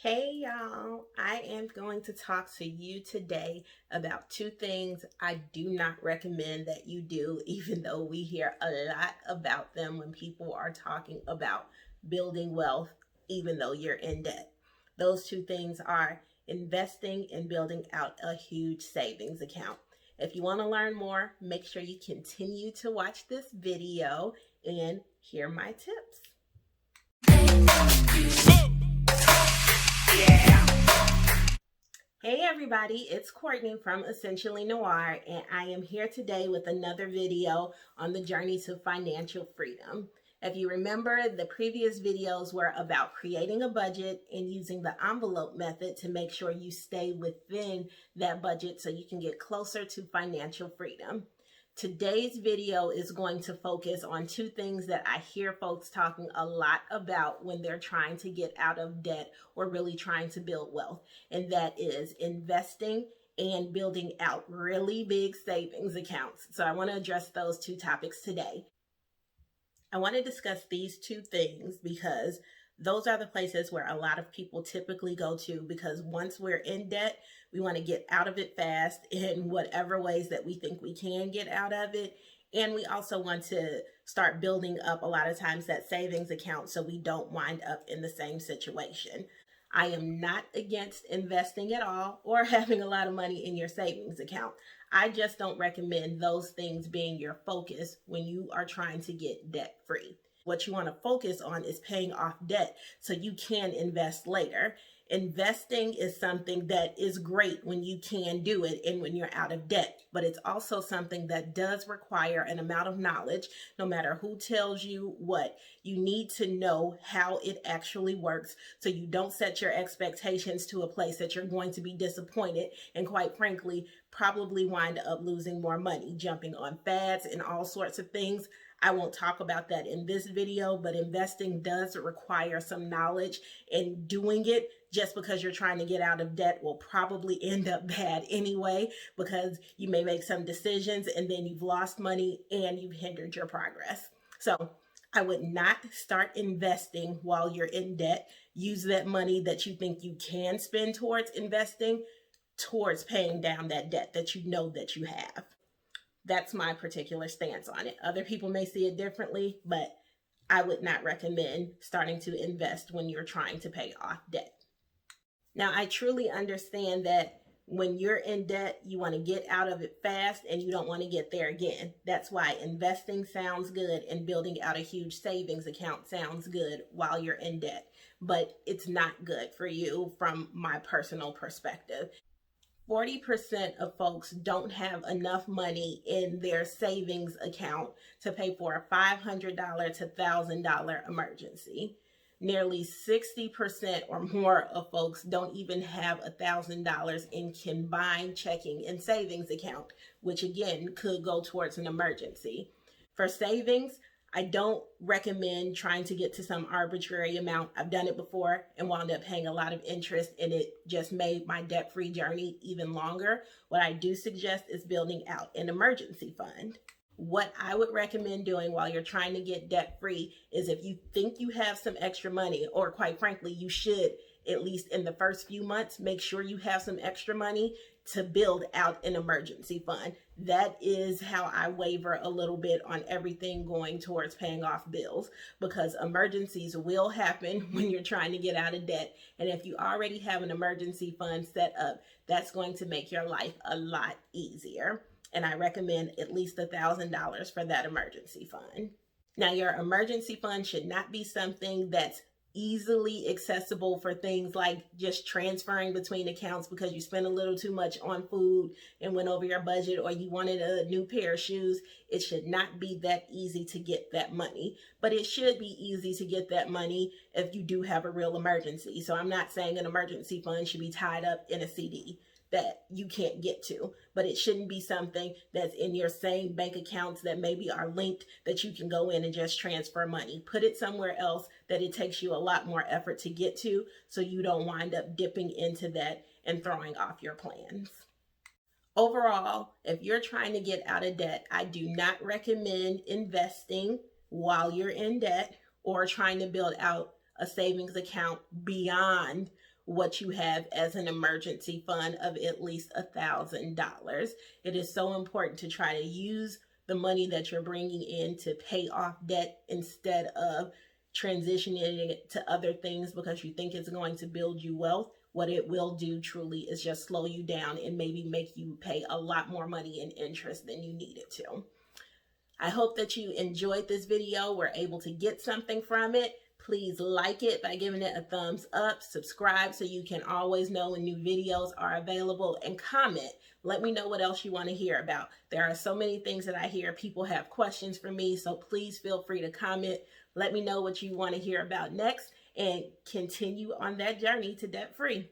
Hey y'all, I am going to talk to you today about two things I do not recommend that you do, even though we hear a lot about them when people are talking about building wealth, even though you're in debt. Those two things are investing and building out a huge savings account. If you want to learn more, make sure you continue to watch this video and hear my tips. Hey everybody, it's Courtney from Essentially Noir, and I am here today with another video on the journey to financial freedom. If you remember, the previous videos were about creating a budget and using the envelope method to make sure you stay within that budget so you can get closer to financial freedom. Today's video is going to focus on two things that I hear folks talking a lot about when they're trying to get out of debt or really trying to build wealth, and that is investing and building out really big savings accounts. So I want to address those two topics today. I want to discuss these two things because those are the places where a lot of people typically go to, because once we're in debt, we want to get out of it fast in whatever ways that we think we can get out of it. And we also want to start building up a lot of times that savings account so we don't wind up in the same situation. I am not against investing at all or having a lot of money in your savings account. I just don't recommend those things being your focus when you are trying to get debt free. What you want to focus on is paying off debt so you can invest later. Investing is something that is great when you can do it and when you're out of debt, but it's also something that does require an amount of knowledge. No matter who tells you what, you need to know how it actually works so you don't set your expectations to a place that you're going to be disappointed and, quite frankly, probably wind up losing more money, jumping on fads and all sorts of things. I won't talk about that in this video, but investing does require some knowledge, and doing it just because you're trying to get out of debt will probably end up bad anyway, because you may make some decisions and then you've lost money and you've hindered your progress. So I would not start investing while you're in debt. Use that money that you think you can spend towards investing towards paying down that debt that you know that you have. That's my particular stance on it. Other people may see it differently, but I would not recommend starting to invest when you're trying to pay off debt. Now, I truly understand that when you're in debt, you want to get out of it fast and you don't want to get there again. That's why investing sounds good and building out a huge savings account sounds good while you're in debt, but it's not good for you from my personal perspective. 40% of folks don't have enough money in their savings account to pay for a $500 to $1,000 emergency. Nearly 60% or more of folks don't even have $1,000 in combined checking and savings account, which again could go towards an emergency. For savings, I don't recommend trying to get to some arbitrary amount. I've done it before and wound up paying a lot of interest, and it just made my debt-free journey even longer. What I do suggest is building out an emergency fund. What I would recommend doing while you're trying to get debt-free is, if you think you have some extra money, or quite frankly, you should, at least in the first few months, make sure you have some extra money to build out an emergency fund. That is how I waver a little bit on everything going towards paying off bills, because emergencies will happen when you're trying to get out of debt. And if you already have an emergency fund set up, that's going to make your life a lot easier. And I recommend at least $1,000 for that emergency fund. Now, your emergency fund should not be something that's easily accessible for things like just transferring between accounts because you spent a little too much on food and went over your budget, or you wanted a new pair of shoes. It should not be that easy to get that money, but it should be easy to get that money if you do have a real emergency. So I'm not saying an emergency fund should be tied up in a CD that you can't get to, but it shouldn't be something that's in your same bank accounts that maybe are linked that you can go in and just transfer money. Put it somewhere else that it takes you a lot more effort to get to, so you don't wind up dipping into that and throwing off your plans. Overall, if you're trying to get out of debt, I do not recommend investing while you're in debt or trying to build out a savings account beyond what you have as an emergency fund of at least $1,000. It is so important to try to use the money that you're bringing in to pay off debt instead of transitioning it to other things because you think it's going to build you wealth. What it will do truly is just slow you down and maybe make you pay a lot more money in interest than you needed to. I hope that you enjoyed this video, were able to get something from it. Please like it by giving it a thumbs up, subscribe so you can always know when new videos are available, and comment. Let me know what else you want to hear about. There are so many things that I hear people have questions for me, so please feel free to comment. Let me know what you want to hear about next and continue on that journey to debt free.